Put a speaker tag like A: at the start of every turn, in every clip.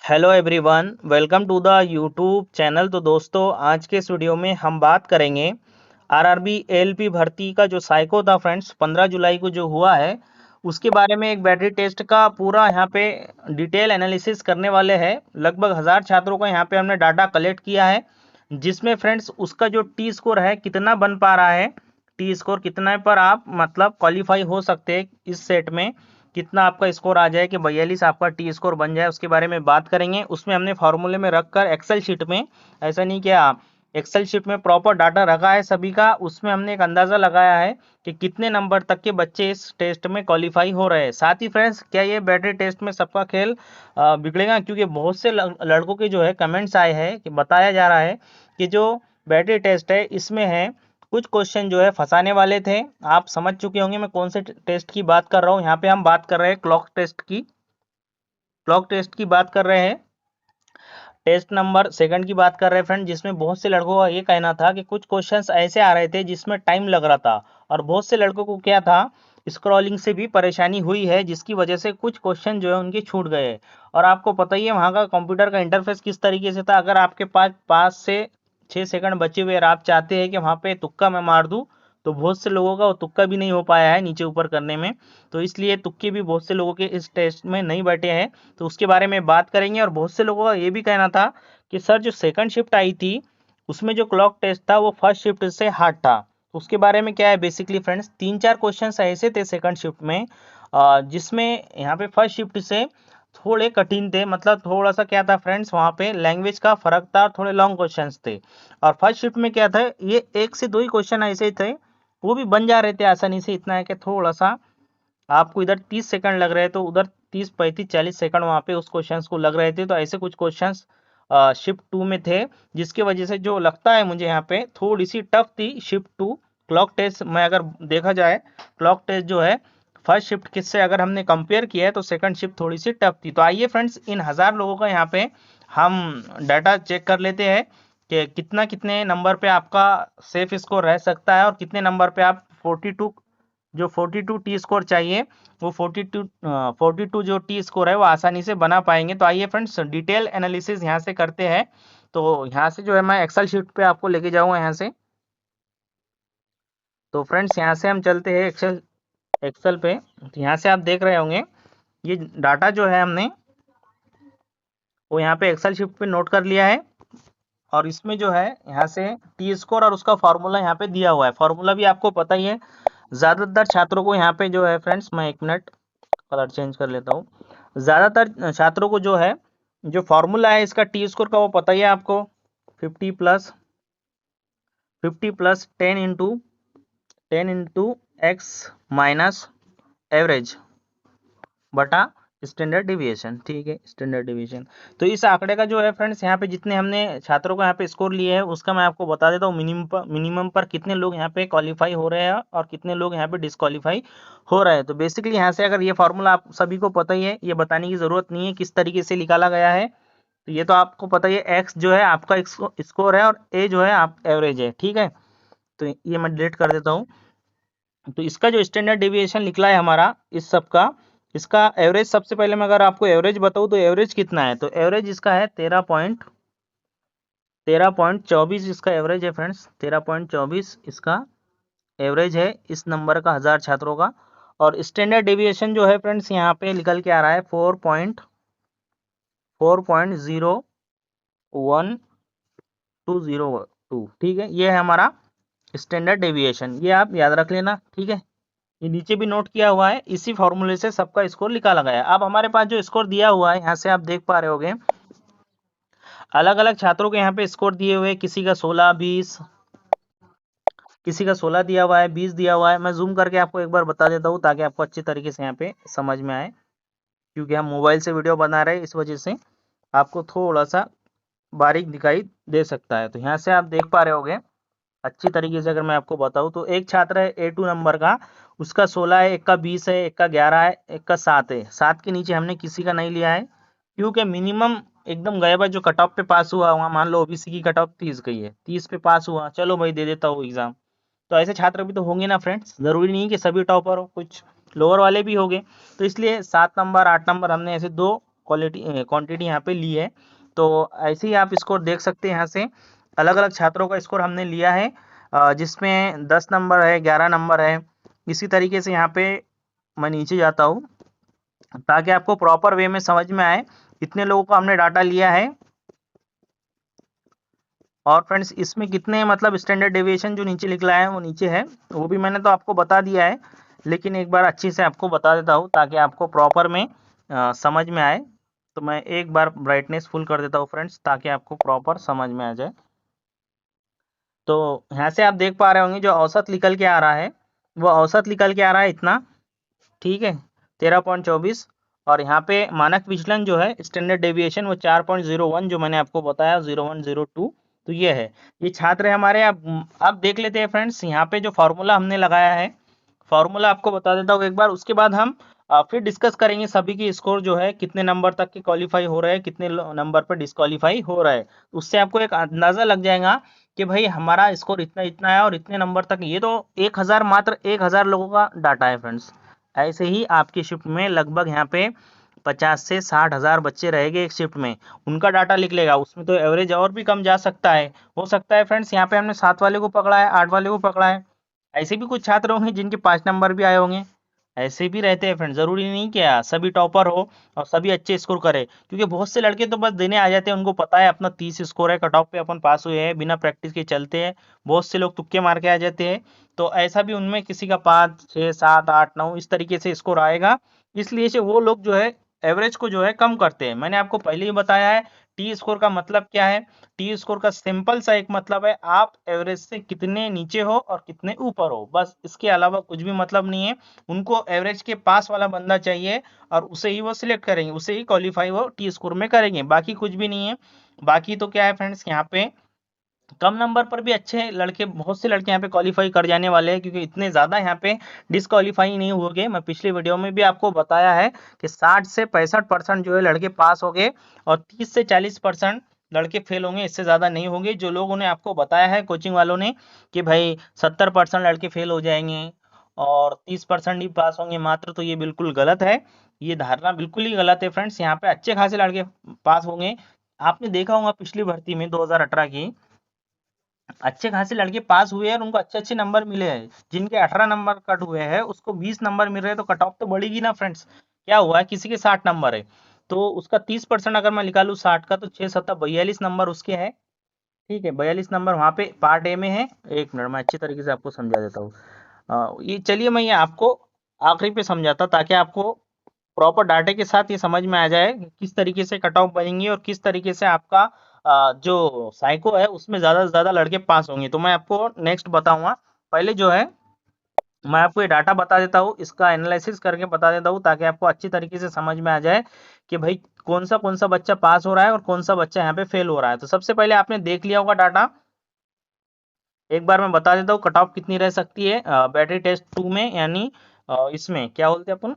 A: Hello everyone, welcome to the YouTube channel. तो दोस्तों, आज के इस वीडियो में हम बात करेंगे आरआरबी एएलपी भर्ती का जो साइको था फ्रेंड्स, 15 जुलाई को जो हुआ है उसके बारे में। एक बैटरी टेस्ट का पूरा यहाँ पे डिटेल एनालिसिस करने वाले हैं। लगभग 1000 छात्रों का यहाँ पे हमने डाटा कलेक्ट किया है, जिसमें फ्रेंड्स उसका जो टी स्कोर है कितना बन पा रहा है, टी स्कोर कितना पर आप मतलब क्वालिफाई हो सकते हैं इस सेट में, कितना आपका स्कोर आ जाए कि 42 आपका टी स्कोर बन जाए, उसके बारे में बात करेंगे। उसमें हमने फॉर्मूले में रखकर एक्सेल शीट में, ऐसा नहीं किया, एक्सेल शीट में प्रॉपर डाटा रखा है सभी का। उसमें हमने एक अंदाज़ा लगाया है कि कितने नंबर तक के बच्चे इस टेस्ट में क्वालिफाई हो रहे हैं। साथ ही फ्रेंड्स, क्या ये बैटरी टेस्ट में सबका खेल बिगड़ेगा? क्योंकि बहुत से लड़कों के जो है कमेंट्स आए हैं कि बताया जा रहा है कि जो बैटरी टेस्ट है इसमें है कुछ क्वेश्चन जो है फंसाने वाले थे। आप समझ चुके होंगे मैं कौन से टेस्ट की बात कर रहा हूँ। यहाँ पे हम बात कर रहे हैं क्लॉक टेस्ट की बात कर रहे हैं। टेस्ट नंबर सेकंड की बात कर रहे हैं फ्रेंड, जिसमें बहुत से लड़कों का ये कहना था कि कुछ क्वेश्चंस ऐसे आ रहे थे जिसमें टाइम लग रहा था, और बहुत से लड़कों को क्या था, स्क्रॉलिंग से भी परेशानी हुई है, जिसकी वजह से कुछ क्वेश्चन जो है उनके छूट गए। और आपको पता ही है वहाँ का कंप्यूटर का इंटरफेस किस तरीके से था। अगर आपके पास 5 से 6 सेकंड बचे हुए और आप चाहते हैं कि वहाँ पे तुक्का मैं मार दूँ, तो बहुत से लोगों का वो तुक्का भी नहीं हो पाया है नीचे ऊपर करने में। तो इसलिए तुक्के भी बहुत से लोगों के इस टेस्ट में नहीं बैठे हैं, तो उसके बारे में बात करेंगे। और बहुत से लोगों का ये भी कहना था कि सर जो सेकंड शिफ्ट आई थी उसमें जो क्लॉक टेस्ट था वो फर्स्ट शिफ्ट से हार्ड था। तो उसके बारे में क्या है, बेसिकली फ्रेंड्स 3-4 क्वेश्चन ऐसे थे सेकंड शिफ्ट में, जिसमें यहाँ पे फर्स्ट शिफ्ट से थोड़े कठिन थे। मतलब थोड़ा सा क्या था फ्रेंड्स, वहाँ पे लैंग्वेज का फर्क था, थोड़े लॉन्ग क्वेश्चंस थे। और फर्स्ट शिफ्ट में क्या था, ये 1 से 2 ही क्वेश्चन ऐसे थे, वो भी बन जा रहे थे आसानी से। इतना है कि थोड़ा सा आपको इधर 30 सेकंड लग रहे हैं तो उधर 30, 35, 40 सेकंड वहाँ पे उस क्वेश्चंस को लग रहे थे। तो ऐसे कुछ क्वेश्चंस शिफ्ट 2 में थे, जिसकी वजह से जो लगता है मुझे यहाँ पे थोड़ी सी टफ थी शिफ्ट 2। क्लॉक टेस्ट में अगर देखा जाए, क्लॉक टेस्ट जो है फर्स्ट शिफ्ट किससे अगर हमने कंपेयर किया है तो सेकंड शिफ्ट थोड़ी सी टफ थी। तो आइए फ्रेंड्स, इन 1000 लोगों का यहाँ पे हम डाटा चेक कर लेते हैं कि कितना कितने नंबर पे आपका सेफ स्कोर रह सकता है और कितने नंबर पे आप 42 जो 42 टी स्कोर चाहिए वो 42 जो टी स्कोर है वो आसानी से बना पाएंगे। तो आइए फ्रेंड्स, डिटेल एनालिसिस यहाँ से करते हैं। तो यहाँ से जो है मैं एक्सेल शीट पे आपको लेके जाऊंगा यहाँ से। तो फ्रेंड्स, यहाँ से हम चलते हैं एक्सेल पे। तो यहाँ से आप देख रहे होंगे ये डाटा जो है हमने वो यहाँ पे एक्सेल शीट पे नोट कर लिया है। और इसमें जो है यहाँ से टी स्कोर और उसका फॉर्मूला यहाँ पे दिया हुआ है। फॉर्मूला भी आपको पता ही है। ज़्यादातर छात्रों को यहाँ पे जो है फ्रेंड्स, मैं 1 मिनट कलर चेंज कर लेता हूँ। ज़्यादातर छात्रों को जो है जो फॉर्मूला है इसका टी स्कोर का वो पता ही है आपको। 50 plus 10 into x minus average बटा स्टैंडर्ड डिविएशन। ठीक है, स्टैंडर्ड डिविएशन। तो इस आंकड़े का जो है फ्रेंड्स, यहाँ पे जितने हमने छात्रों को यहाँ पे स्कोर लिए हैं उसका मैं आपको बता देता हूँ। मिनिमम पर कितने लोग यहाँ पे क्वालिफाई हो रहे हैं और कितने लोग यहाँ पे डिस्क्वालीफाई हो रहे हैं। तो बेसिकली यहाँ से अगर ये फॉर्मूला आप सभी को पता ही है, ये बताने की जरूरत नहीं है किस तरीके से निकाला गया है। तो ये तो आपको पता ही है, एक्स जो है आपका स्कोर है और ए जो है आप एवरेज है। ठीक है, तो ये मैं डिलीट कर देता हूँ। तो इसका जो स्टैंडर्ड डेविएशन निकला है हमारा इस सब का, इसका एवरेज सबसे पहले मैं अगर आपको एवरेज बताऊं तो एवरेज कितना है, तो एवरेज इसका है 13.24 इसका एवरेज है फ्रेंड्स। 13.24 इसका एवरेज है इस नंबर का 1000 छात्रों का। और स्टैंडर्ड डेविएशन जो है फ्रेंड्स यहाँ पे निकल के आ रहा है 4.01202। ठीक है, ये है हमारा स्टैंडर्ड डेविएशन, ये आप याद रख लेना। ठीक है, ये नीचे भी नोट किया हुआ है, इसी फॉर्मूले से सबका स्कोर निकाला गया है। अब हमारे पास जो स्कोर दिया हुआ है यहाँ से आप देख पा रहे होंगे, अलग अलग छात्रों के यहाँ पे स्कोर दिए हुए, किसी का 16, 20, किसी का 16 दिया हुआ है, 20 दिया हुआ है। मैं जूम करके आपको एक बार बता देता हूँ ताकि आपको अच्छी तरीके से यहाँ पे समझ में आए, क्योंकि हम मोबाइल से वीडियो बना रहे हैं इस वजह से आपको थोड़ा सा बारीक दिखाई दे सकता है। तो यहाँ से आप देख पा रहे होंगे अच्छी तरीके से। अगर मैं आपको बताऊं तो एक छात्र है A2 नंबर का, उसका 16 है, एक का 20 है, एक का 11 है, एक का 7 है। 7 के नीचे हमने किसी का नहीं लिया है, क्योंकि मिनिमम एकदम गया भाई जो कट ऑफ पे पास हुआ, वहाँ मान लो ओबीसी की कट ऑफ 30 गई है, 30 पे पास हुआ, चलो भाई दे देता हूँ एग्जाम। तो ऐसे छात्र भी तो होंगे ना फ्रेंड्स, जरूरी नहीं कि सभी टॉपर हो, कुछ लोअर वाले भी होंगे। तो इसलिए 7 नंबर 8 नंबर हमने ऐसे दो क्वालिटी क्वांटिटी यहाँ पे ली है। तो ऐसे ही आप स्कोर देख सकते हैं। यहाँ से अलग अलग छात्रों का स्कोर हमने लिया है, जिसमें 10 नंबर है, 11 नंबर है। इसी तरीके से यहाँ पे मैं नीचे जाता हूँ ताकि आपको प्रॉपर वे में समझ में आए। इतने लोगों का हमने डाटा लिया है। और फ्रेंड्स इसमें कितने मतलब स्टैंडर्ड डेविएशन जो नीचे लिखा है वो नीचे है, वो भी मैंने तो आपको बता दिया है, लेकिन एक बार अच्छे से आपको बता देता हूँ ताकि आपको प्रॉपर में समझ में आए। तो मैं एक बार ब्राइटनेस फुल कर देता हूँ फ्रेंड्स, ताकि आपको प्रॉपर समझ में आ जाए। तो यहाँ से आप देख पा रहे होंगे जो औसत निकल के आ रहा है, वो औसत निकल के आ रहा है इतना, ठीक है, 13.24। और यहाँ पे मानक विचलन जो है स्टैंडर्ड डेविएशन वो 4.01 जो मैंने आपको बताया, 0102। तो ये है, ये छात्र है हमारे। अब देख लेते हैं फ्रेंड्स, यहाँ पे जो फॉर्मूला हमने लगाया है, फॉर्मूला आपको बता देता हूँ एक बार, उसके बाद हम फिर डिस्कस करेंगे सभी की स्कोर जो है कितने नंबर तक के क्वालिफाई हो रहे हैं, कितने नंबर पर डिस्क्वालीफाई हो रहा है। उससे आपको एक अंदाजा लग जाएगा कि भाई हमारा स्कोर इतना इतना है और इतने नंबर तक। ये तो 1000, मात्र 1000 लोगों का डाटा है फ्रेंड्स। ऐसे ही आपकी शिफ्ट में लगभग यहाँ पे 50 से 60 हज़ार बच्चे रहेंगे एक शिफ्ट में, उनका डाटा लिख लेगा। उसमें तो एवरेज और भी कम जा सकता है, हो सकता है फ्रेंड्स यहाँ पे हमने 7 वाले को पकड़ा है, 8 वाले को पकड़ा है। ऐसे भी कुछ छात्र होंगे जिनके 5 नंबर भी आए होंगे, ऐसे भी रहते हैं फ्रेंड्स। जरूरी नहीं क्या सभी टॉपर हो और सभी अच्छे स्कोर करे, क्योंकि बहुत से लड़के तो बस देने आ जाते हैं, उनको पता है अपना 30 स्कोर है, कट ऑफ पे अपन पास हुए हैं, बिना प्रैक्टिस के चलते हैं। बहुत से लोग तुक्के मार के आ जाते हैं, तो ऐसा भी उनमें किसी का 5, 6, 7, 8, 9 इस तरीके से स्कोर आएगा। इसलिए से वो लोग जो है एवरेज को जो है कम करते हैं। मैंने आपको पहले ही बताया है टी स्कोर का मतलब क्या है। टी स्कोर का सिंपल सा एक मतलब है, आप एवरेज से कितने नीचे हो और कितने ऊपर हो, बस। इसके अलावा कुछ भी मतलब नहीं है। उनको एवरेज के पास वाला बंदा चाहिए और उसे ही वो सिलेक्ट करेंगे, उसे ही क्वालिफाई वो टी स्कोर में करेंगे, बाकी कुछ भी नहीं है। बाकी तो क्या है फ्रेंड्स, यहाँ पे कम नंबर पर भी अच्छे लड़के, बहुत से लड़के यहाँ पे क्वालिफाई कर जाने वाले हैं, क्योंकि इतने ज़्यादा यहाँ पे डिसक्वालीफाई नहीं होंगे। मैं पिछले वीडियो में भी आपको बताया है कि 60 से 65% जो है लड़के पास होंगे और 30 से 40% लड़के फेल होंगे, इससे ज़्यादा नहीं होंगे। जो लोगों ने आपको बताया है कोचिंग वालों ने कि भाई 70% लड़के फेल हो जाएंगे और 30% ही पास होंगे मात्र, तो ये बिल्कुल गलत है। ये धारणा बिल्कुल ही गलत है फ्रेंड्स। यहाँ पे अच्छे खासे लड़के पास होंगे। आपने देखा होगा पिछली भर्ती में 2018 की, अच्छे खासे लड़के पास हुए हैं और उनको अच्छे अच्छे नंबर मिले हैं। जिनके 18 नंबर कट हुए हैं उसको 20 नंबर मिल रहे हैं, तो कट ऑफ तो बढ़ेगी ना फ्रेंड्स। क्या हुआ है, किसी के 60 नंबर है तो उसका 30% अगर मैं निकालू 60 का, तो 6 7 42 नंबर उसके हैं, ठीक है। 42 नंबर वहाँ पे पार्ट ए में है। एक मिनट मैं अच्छी तरीके से आपको समझा देता हूँ। ये चलिए मैं ये आपको आखिरी पे समझाता, ताकि आपको प्रॉपर डाटे के साथ ये समझ में आ जाए कि किस तरीके से कट ऑफ बनेंगी और किस तरीके से आपका जो साइको है उसमें ज़्यादा से ज़्यादा लड़के पास होंगे। तो मैं आपको नेक्स्ट बताऊंगा। पहले जो है मैं आपको ये डाटा बता देता हूँ, इसका एनालिसिस करके बता देता हूँ, ताकि आपको अच्छी तरीके से समझ में आ जाए कि भाई कौन सा बच्चा पास हो रहा है और कौन सा बच्चा यहाँ पे फेल हो रहा है। तो सबसे पहले आपने देख लिया होगा डाटा, एक बार मैं बता देता हूँ कट ऑफ कितनी रह सकती है बैटरी टेस्ट 2 में, यानी इसमें क्या बोलते हैं अपन,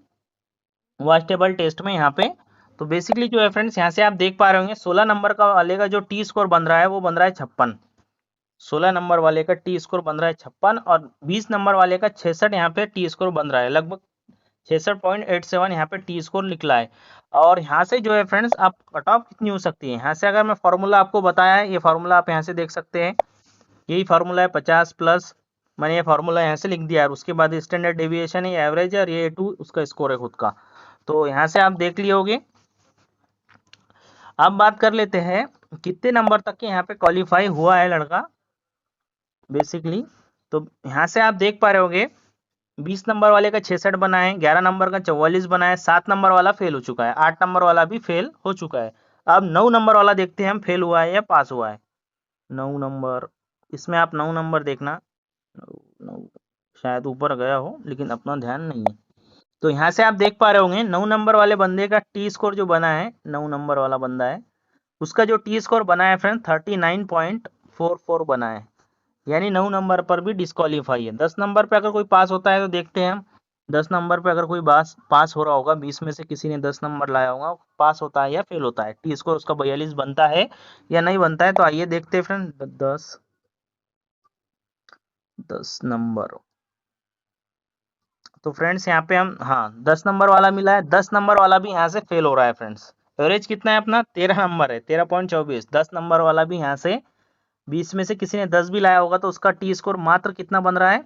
A: वास्टेबल टेस्ट में यहाँ पे। तो बेसिकली जो है फ्रेंड्स, यहाँ से आप देख पा रहे होंगे 16 नंबर का वाले का जो टी स्कोर बन रहा है वो बन रहा है 56। 16 नंबर वाले का टी स्कोर बन रहा है 56 और 20 नंबर वाले का 66 यहाँ पे टी स्कोर बन रहा है, लगभग 66.87 यहाँ पे टी स्कोर निकला है। और यहाँ से जो है फ्रेंड्स आप कट ऑफ कितनी हो सकती है, यहाँ से अगर मैं फॉर्मूला आपको बताया है, ये फॉर्मूला आप यहाँ से देख सकते हैं, यही फार्मूला है 50 प्लस, मैंने ये फार्मूला यहाँ से लिख दिया है। उसके बाद स्टैंडर्ड डेविएशन है, एवरेज है, और ये टू उसका स्कोर है खुद का। तो यहाँ से आप देख लिए होगे। अब बात कर लेते हैं कितने नंबर तक के यहाँ पे क्वालिफाई हुआ है लड़का बेसिकली। तो यहाँ से आप देख पा रहे होगे 20 नंबर वाले का 66 बना है, 11 नंबर का 44 बना है, 7 नंबर वाला फेल हो चुका है, 8 नंबर वाला भी फेल हो चुका है। अब 9 नंबर वाला देखते हैं हम फेल हुआ है या पास हुआ है। 9 नंबर, इसमें आप 9 नंबर देखना, 9 शायद ऊपर गया हो लेकिन अपना ध्यान नहीं है। तो यहाँ से आप देख पा रहे होंगे 9 नंबर वाले बंदे का टी स्कोर जो बना है, 9 नंबर वाला बंदा है, उसका जो टी स्कोर बना है फ्रेंड 39.44 बना है, यानी 9 नंबर पर भी डिस्क्वालीफाई है। 10 नंबर पे अगर कोई पास होता है तो देखते हैं हम, 10 नंबर पे अगर कोई पास हो रहा होगा, 20 में से किसी ने 10 नंबर लाया होगा, पास होता है या फेल होता है, टी स्कोर उसका 42 बनता है या नहीं बनता है। तो आइए देखते हैं फ्रेंड, 10 नंबर। तो फ्रेंड्स यहाँ पे हम, हाँ 10 नंबर वाला मिला है, 10 नंबर वाला भी यहाँ से फेल हो रहा है फ्रेंड्स, एवरेज कितना है अपना 13 नंबर है, 13.24। 10 नंबर वाला भी यहाँ से 20 में से किसी ने 10 भी लाया होगा तो उसका टी स्कोर मात्र कितना बन रहा है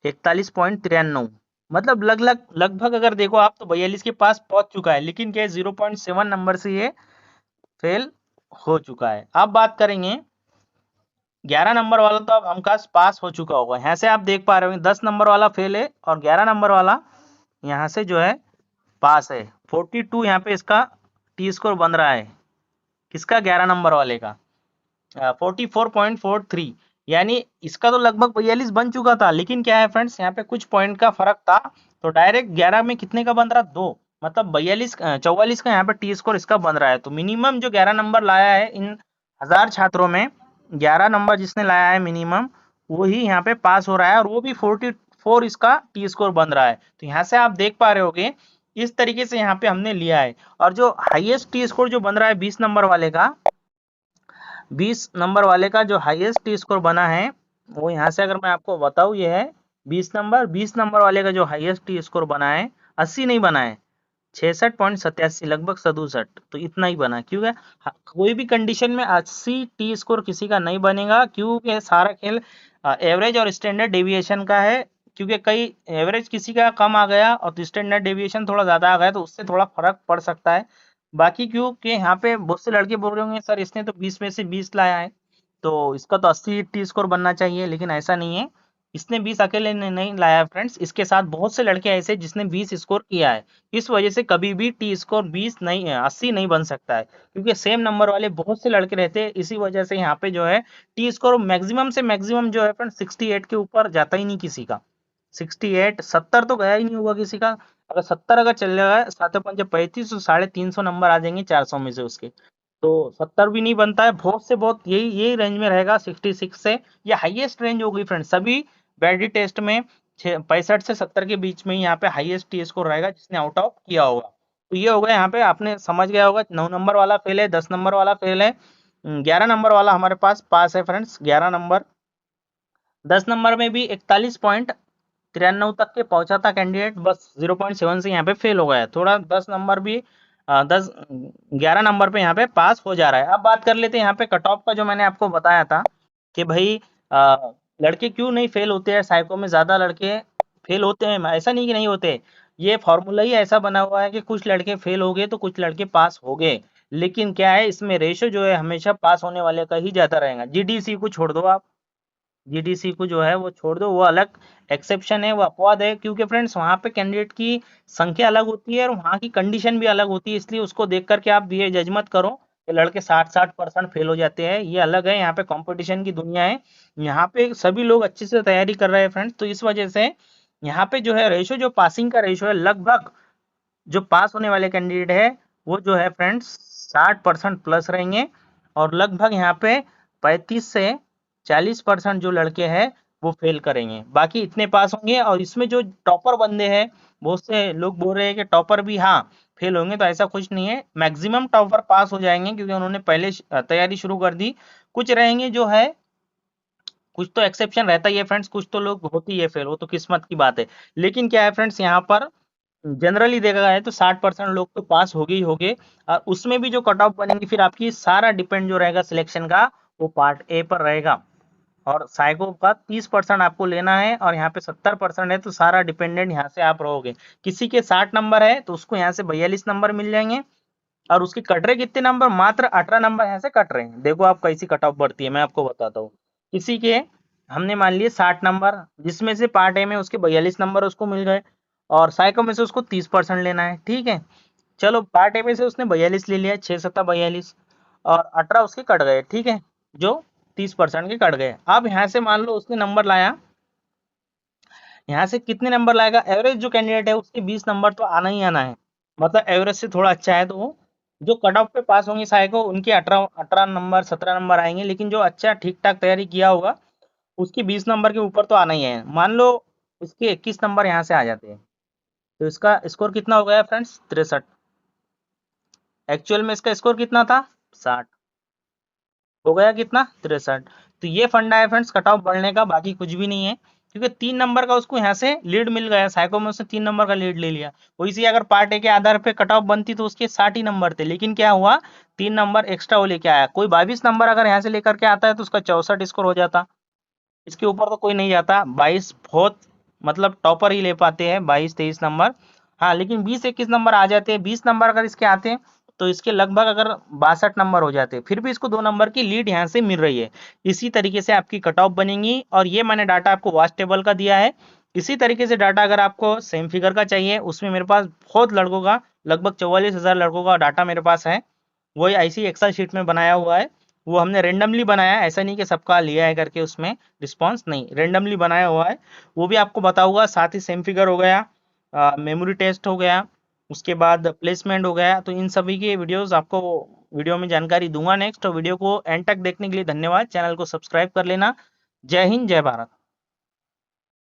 A: 41.93। मतलब लगभग अगर देखो आप तो 42 के पास पहुंच चुका है, लेकिन क्या 0.7 नंबर से ये फेल हो चुका है। अब बात करेंगे 11 नंबर वाला, तो अब हमका पास हो चुका होगा। यहाँ से आप देख पा रहे हो 10 नंबर वाला फेल है और 11 नंबर वाला यहाँ से जो है पास है। 42 यहाँ पे इसका टी स्कोर बन रहा है, किसका 11 नंबर वाले का 44.43। यानी इसका तो लगभग 42 बन चुका था, लेकिन क्या है फ्रेंड्स यहाँ पे कुछ पॉइंट का फर्क था, तो डायरेक्ट 11 में कितने का बन रहा 2, मतलब 44 का यहाँ पे टी स्कोर इसका बन रहा है। तो मिनिमम जो 11 नंबर लाया है इन 1000 छात्रों में, 11 नंबर जिसने लाया है मिनिमम, वही यहाँ पे पास हो रहा है, और वो भी 44 इसका टी स्कोर बन रहा है। तो यहाँ से आप देख पा रहे होगे इस तरीके से यहाँ पे हमने लिया है। और जो हाईएस्ट टी स्कोर जो बन रहा है 20 नंबर वाले का, 20 नंबर वाले का जो हाईएस्ट टी स्कोर बना है, वो यहाँ से अगर मैं आपको बताऊँ ये है 20 नंबर वाले का जो हाईएस्ट टी स्कोर बना है 80 नहीं बना है, 66.87, लगभग 67। तो इतना ही बना, क्योंकि कोई भी कंडीशन में 80 टी स्कोर किसी का नहीं बनेगा, क्योंकि सारा खेल एवरेज और स्टैंडर्ड डेविएशन का है। क्योंकि कई एवरेज किसी का कम आ गया और स्टैंडर्ड डेविएशन थोड़ा ज्यादा आ गया, तो उससे थोड़ा फर्क पड़ सकता है। बाकी क्योंकि यहाँ पे बहुत से लड़के बोल रहे होंगे सर इसने तो 20 में से 20 लाया है, तो इसका तो 80 टी स्कोर बनना चाहिए, लेकिन ऐसा नहीं है। इसने 20 अकेले ने नहीं लाया फ्रेंड्स, इसके साथ बहुत से लड़के ऐसे जिसने 20 स्कोर किया है। इस वजह से कभी भी टी स्कोर 20 नहीं 80 नहीं बन सकता है, क्योंकि सेम नंबर वाले बहुत से लड़के रहते हैं। इसी वजह से यहाँ पे जो है टी स्कोर मैक्सिमम से मैक्सिमम जो है फ्रेंड्स 68 के ऊपर जाता ही नहीं किसी का। 68 70 तो गया ही नहीं होगा किसी का। अगर 70 अगर चल जाएगा 7×5 = 35, तो 350 नंबर आ जाएंगे 400 में से उसके। तो 70 भी नहीं बनता है, बहुत से बहुत यही रेंज में रहेगा 66 से। ये हाईएस्ट रेंज होगी फ्रेंड्स, सभी बैडी टेस्ट में 65 से 70 के बीच में ही यहाँ पे हाईएस्ट टी स्कोर रहेगा जिसने आउट ऑफ किया होगा। तो ये हो गया, यहाँ पे आपने समझ गया होगा 9 नंबर वाला फेल है, 10 नंबर वाला फेल है, 11 नंबर वाला हमारे पास पास है फ्रेंड्स 11 नंबर। 10 नंबर में भी 41.93 तक के पहुंचा था कैंडिडेट, बस 0.7 से यहाँ पे फेल हो गया है थोड़ा। 10 नंबर भी 11 नंबर पे यहाँ पे पास हो जा रहा है। अब बात कर लेते हैं यहाँ पे कट ऑफ का, जो मैंने आपको बताया था कि भाई लड़के क्यों नहीं फेल होते हैं, साइको में ज्यादा लड़के फेल होते हैं, ऐसा नहीं कि नहीं होते। ये फॉर्मूला ही ऐसा बना हुआ है कि कुछ लड़के फेल हो गए तो कुछ लड़के पास हो गए, लेकिन क्या है इसमें रेशो जो है हमेशा पास होने वाले का ही ज्यादा रहेगा। जीडीसी को छोड़ दो आप, जीडीसी को जो है वो छोड़ दो, वो अलग एक्सेप्शन है, वो अपवाद है, क्योंकि फ्रेंड्स वहाँ पे कैंडिडेट की संख्या अलग होती है और वहाँ की कंडीशन भी अलग होती है। इसलिए उसको देख करके आप ये जज मत करो कि लड़के 60% फेल हो जाते हैं, ये अलग है। यहाँ पे कंपटीशन की दुनिया है, यहाँ पे सभी लोग अच्छे से तैयारी कर रहे हैं फ्रेंड्स। तो इस वजह से यहाँ पे जो है रेशो, जो पासिंग का रेशो है, लगभग जो पास होने वाले कैंडिडेट है वो जो है फ्रेंड्स 60% प्लस रहेंगे, और लगभग यहाँ पे 35 से 40% जो लड़के हैं वो फेल करेंगे, बाकी इतने पास होंगे। और इसमें जो टॉपर बंदे हैं, बहुत से लोग बोल रहे हैं कि टॉपर भी हाँ फेल होंगे, तो ऐसा कुछ नहीं है, मैक्सिमम टॉपर पास हो जाएंगे, क्योंकि उन्होंने पहले तैयारी शुरू कर दी। कुछ रहेंगे जो है, कुछ तो एक्सेप्शन रहता ही है फ्रेंड्स, कुछ तो लोग होती ही है फेल, वो तो किस्मत की बात है। लेकिन क्या है फ्रेंड्स यहाँ पर जनरली देखा जाए तो 60% लोग तो पास होगे ही होगे, और उसमें भी जो कट ऑफ बनेंगे फिर आपकी सारा डिपेंड जो रहेगा सिलेक्शन का, वो पार्ट ए पर रहेगा। और साइको का 30% आपको लेना है, और यहाँ पे 70% है, तो सारा डिपेंडेंट यहाँ से आप रहोगे। किसी के 60 नंबर है तो उसको यहाँ से 42 नंबर मिल जाएंगे, और उसके कट रहे कितने नंबर, मात्र 18 नंबर यहाँ से कट रहे हैं। देखो आप कैसी कट ऑफ बढ़ती है, मैं आपको बताता हूँ। किसी के हमने मान लिए 60 नंबर, जिसमें से पार्ट ए में उसके 42 नंबर उसको मिल गए, और साइको में से उसको 30% लेना है, ठीक है। चलो पार्ट ए में से उसने 42 ले लिया, 6×7 = 42, और 18 उसके कट गए, ठीक है, जो 30% के कट गए। अब यहाँ से मान लो उसने नंबर लाया, यहाँ से कितने नंबर लाएगा, एवरेज जो कैंडिडेट है उसके 20 नंबर तो आना ही आना है, मतलब एवरेज से थोड़ा अच्छा है, तो वो जो कट ऑफ पे पास होंगे साइको, उनके 18 नंबर 17 नंबर आएंगे, लेकिन जो अच्छा ठीक ठाक तैयारी किया होगा उसकी 20 नंबर के ऊपर तो आना ही है। मान लो इसके 21 नंबर यहाँ से आ जाते हैं, तो इसका स्कोर कितना हो गया फ्रेंड्स 63। एक्चुअल में इसका स्कोर कितना था 60, हो गया कितना 63। तो ये फंडा है फ्रेंड्स कट ऑफ बढ़ने का, बाकी कुछ भी नहीं है। क्योंकि 3 नंबर का उसको यहाँ से लीड मिल गया, साइको में उसने 3 नंबर का लीड ले लिया। वैसे अगर पार्ट ए के आधार पे कट ऑफ बनती तो उसके 60 ही नंबर थे, लेकिन क्या हुआ 3 नंबर एक्स्ट्रा वो लेके आया। कोई 22 नंबर अगर यहाँ से लेकर के आता है तो उसका 64 स्कोर हो जाता, इसके ऊपर तो कोई नहीं जाता। 22 बहुत मतलब टॉपर ही ले पाते हैं 22-23 नंबर। हाँ लेकिन 20-21 नंबर आ जाते हैं, 20 नंबर अगर इसके आते हैं तो इसके लगभग अगर 62 नंबर हो जाते हैं, फिर भी इसको 2 नंबर की लीड यहाँ से मिल रही है। इसी तरीके से आपकी कट ऑफ बनेंगी, और ये मैंने डाटा आपको वास्ट टेबल का दिया है। इसी तरीके से डाटा अगर आपको सेम फिगर का चाहिए, उसमें मेरे पास बहुत लड़कों का लगभग 44,000 लड़कों का डाटा मेरे पास है, वही ऐसी एक्सेल शीट में बनाया हुआ है। वो हमने रेंडमली बनाया है, ऐसा नहीं कि सबका लिया है करके उसमें रिस्पॉन्स, नहीं रेंडमली बनाया हुआ है। वो भी आपको बताऊंगा, साथ ही सेम फिगर हो गया, मेमोरी टेस्ट हो गया, उसके बाद प्लेसमेंट हो गया। तो इन सभी के वीडियोस आपको वीडियो में जानकारी दूंगा नेक्स्ट। तो वीडियो को एंड तक देखने के लिए धन्यवाद, चैनल को सब्सक्राइब कर लेना। जय हिंद, जय भारत।